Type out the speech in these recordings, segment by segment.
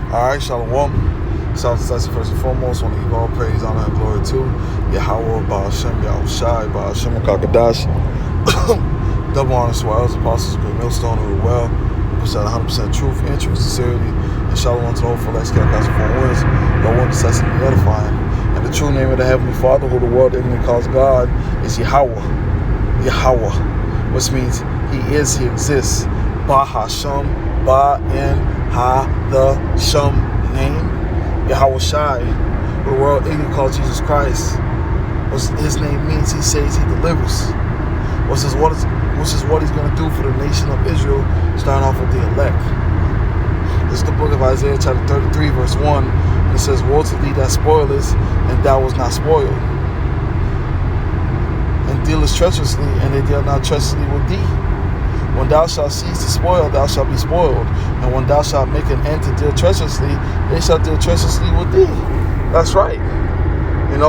Alright, Shalom. Shout out to first and foremost. Want to give all praise, honor, and glory to Yahweh, Ba'ashem, Yahushai, Ba'ashem, Kakadash. Double honor to our elders, apostles, great millstone of the well. Push out 100% truth and true sincerity. And Shalom to the whole full Excalibur Gospel for winds. No one necessity edifying. And the true name of the Heavenly Father, who the world ignorantly calls God, is Yahweh. Yahweh, which means He is, He exists. Ba'ashem, Ba'en. The Shum name, Yahweh Shai, the world ignorant called Jesus Christ. What his name means, he says he delivers. Which is what he's going to do for the nation of Israel, starting off with the elect. This is the book of Isaiah chapter 33 verse 1. And it says, woe to thee that spoilest, and thou was not spoiled. And dealest treacherously, and they deal not treacherously with thee. When thou shalt cease to spoil, thou shalt be spoiled. And when thou shalt make an end to deal treacherously, they shall deal treacherously with thee. That's right. And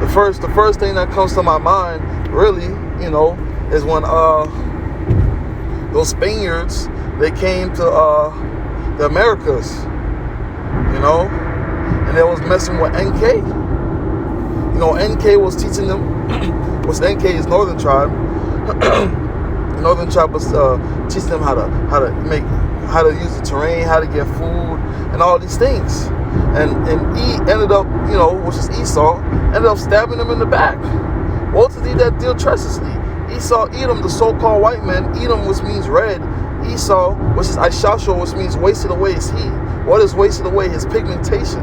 the first thing that comes to my mind, really, is when those Spaniards, they came to the Americas, and they was messing with NK. NK was teaching them, which NK is Northern Tribe. Northern Tribe was teaching them how to use the terrain, how to get food, and all these things. And he ended up, which is Esau, ended up stabbing him in the back. Woe to thee that deal treacherously. Esau, Edom, the so-called white man. Edom, which means red. Esau, which is Ishashua, which means wasted away is he. What is wasted away? His pigmentation.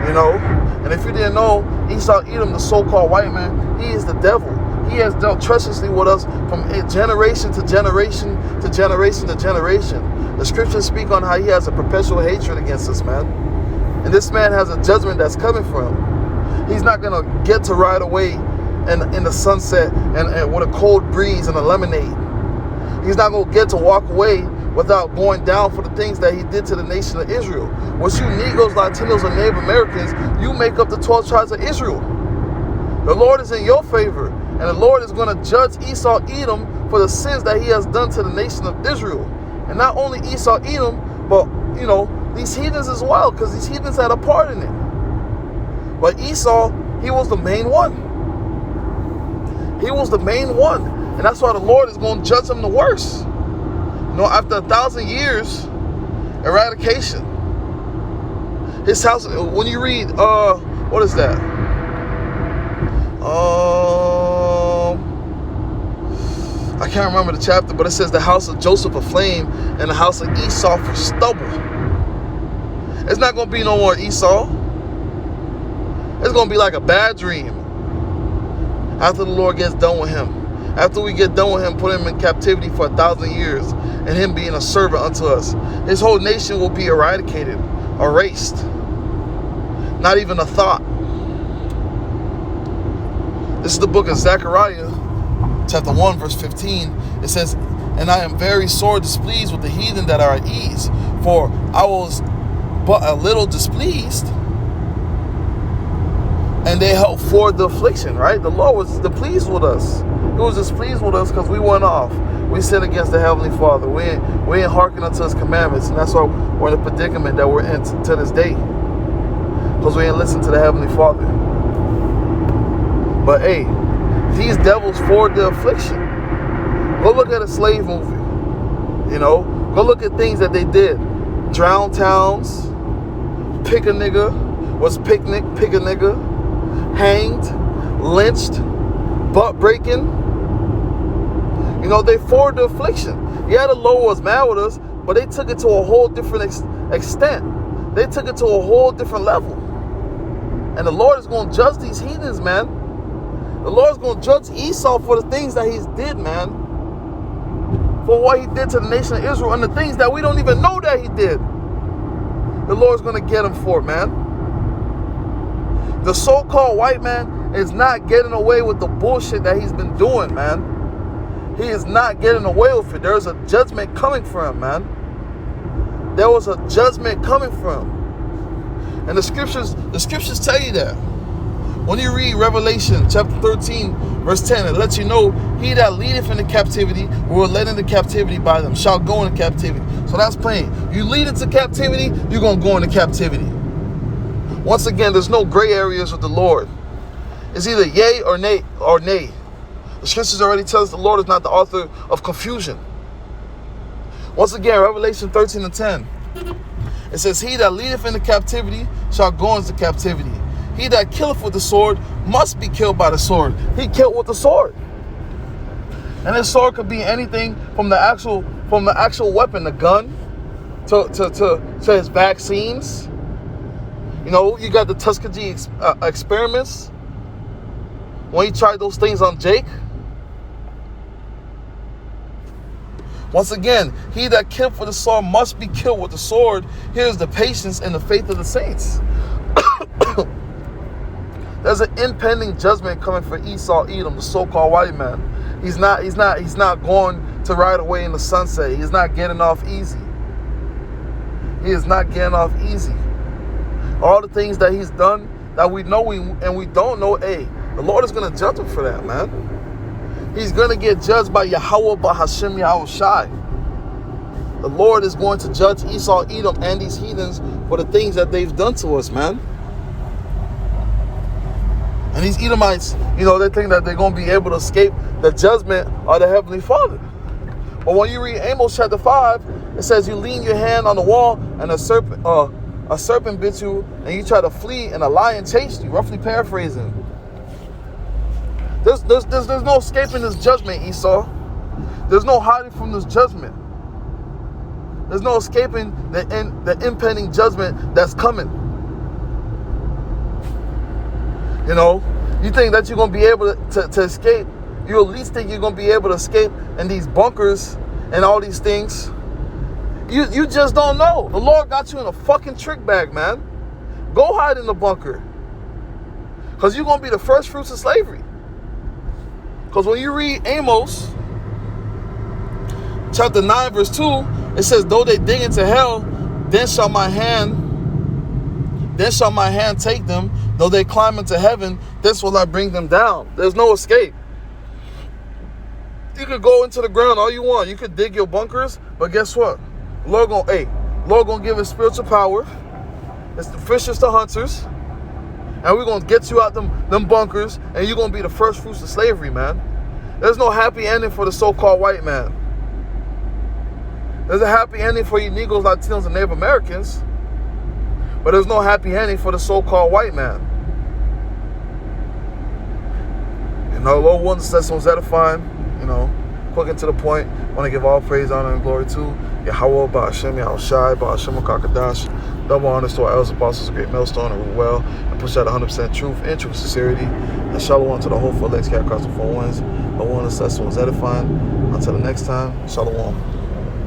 And if you didn't know, Esau, Edom, the so-called white man, he is the devil. He has dealt treacherously with us from generation to generation to generation to generation. The scriptures speak on how he has a perpetual hatred against us, man. And this man has a judgment that's coming for him. He's not going to get to ride away in the sunset and with a cold breeze and a lemonade. He's not going to get to walk away without going down for the things that he did to the nation of Israel. Which you Negroes, Latinos, and Native Americans, you make up the 12 tribes of Israel. The Lord is in your favor. And the Lord is going to judge Esau, Edom for the sins that he has done to the nation of Israel. And not only Esau, Edom, but, these heathens as well, because these heathens had a part in it. But Esau, he was the main one. He was the main one. And that's why the Lord is going to judge him the worst. After 1,000 years, eradication. His house, when you read, what is that? I can't remember the chapter, but it says the house of Joseph aflame and the house of Esau for stubble. It's not going to be no more Esau. It's going to be like a bad dream after the Lord gets done with him. After we get done with him, put him in captivity for 1,000 years and him being a servant unto us. His whole nation will be eradicated, erased. Not even a thought. This is the book of Zechariah, chapter 1, verse 15. It says, and I am very sore displeased with the heathen that are at ease, for I was but a little displeased, and they helped forward the affliction, right? The Lord was displeased with us. He was displeased with us because we went off. We sinned against the Heavenly Father. We ain't hearkening unto His commandments, and that's why we're in the predicament that we're in to this day, because we ain't listened to the Heavenly Father. But hey, these devils forward the affliction. Go look at a slave movie. Go look at things that they did. Drown towns, pick a nigga, was picnic, pick a nigga, hanged, lynched, butt breaking. They forward the affliction. Yeah, the Lord was mad with us, but they took it to a whole different extent. They took it to a whole different level. And the Lord is going to judge these heathens, man. The Lord's going to judge Esau for the things that he's did, man. For what he did to the nation of Israel and the things that we don't even know that he did. The Lord's going to get him for, man. The so-called white man is not getting away with the bullshit that he's been doing, man. He is not getting away with it. There's a judgment coming for him, man. There was a judgment coming for him. And the scriptures tell you that. When you read Revelation chapter 13, verse 10, it lets you know, he that leadeth into captivity or led into captivity by them shall go into captivity. So that's plain. You lead into captivity, you're going to go into captivity. Once again, there's no gray areas with the Lord. It's either yay or nay or nay. The scriptures already tell us the Lord is not the author of confusion. Once again, Revelation 13 and 10. It says, he that leadeth into captivity shall go into captivity. He that killeth with the sword must be killed by the sword. He killed with the sword. And this sword could be anything from the actual weapon, the gun, to his vaccines. You know, you got the Tuskegee experiments. When he tried those things on Jake. Once again, he that killeth with the sword must be killed with the sword. Here's the patience and the faith of the saints. There's an impending judgment coming for Esau, Edom, the so-called white man. He's not going to ride away in the sunset. He's not getting off easy. He is not getting off easy. All the things that he's done that we know and we don't know, hey, the Lord is going to judge him for that, man. He's going to get judged by Yahweh, by Hashem Yahweh Shai. The Lord is going to judge Esau, Edom, and these heathens for the things that they've done to us, man. And these Edomites, you know, they think that they're going to be able to escape the judgment of the Heavenly Father. But when you read Amos chapter 5, it says you lean your hand on the wall and a serpent bit you and you try to flee and a lion chased you, roughly paraphrasing. There's no escaping this judgment, Esau. There's no hiding from this judgment. There's no escaping the impending judgment that's coming. You know, you think that you're going to be able to escape. You at least think you're going to be able to escape in these bunkers and all these things. You just don't know. The Lord got you in a fucking trick bag, man. Go hide in the bunker. Because you're going to be the first fruits of slavery. Because when you read Amos chapter 9 verse 2, it says, though they dig into hell, then shall my hand take them. Though they climb into heaven, this will I bring them down. There's no escape. You could go into the ground all you want. You could dig your bunkers, but guess what? Lord gonna give us spiritual power. It's the fishers to hunters. And we're gonna get you out them bunkers, and you're gonna be the first fruits of slavery, man. There's no happy ending for the so-called white man. There's a happy ending for you Negroes, Latinos, and Native Americans. But there's no happy ending for the so-called white man. You know, Lord wants us someone's edifying, you know, quick and to the point. Want to give all praise, honor, and glory to Yahweh, Ba'ashem, Yahweh Shai, Ba'ashem, Kakadash. Double honors to our elders, apostles, great millstone, and rule well, and push out 100% truth and true sincerity. And shalom to the whole for legs, cat across the four winds. The one that's someone's edifying. Until the next time, shalom.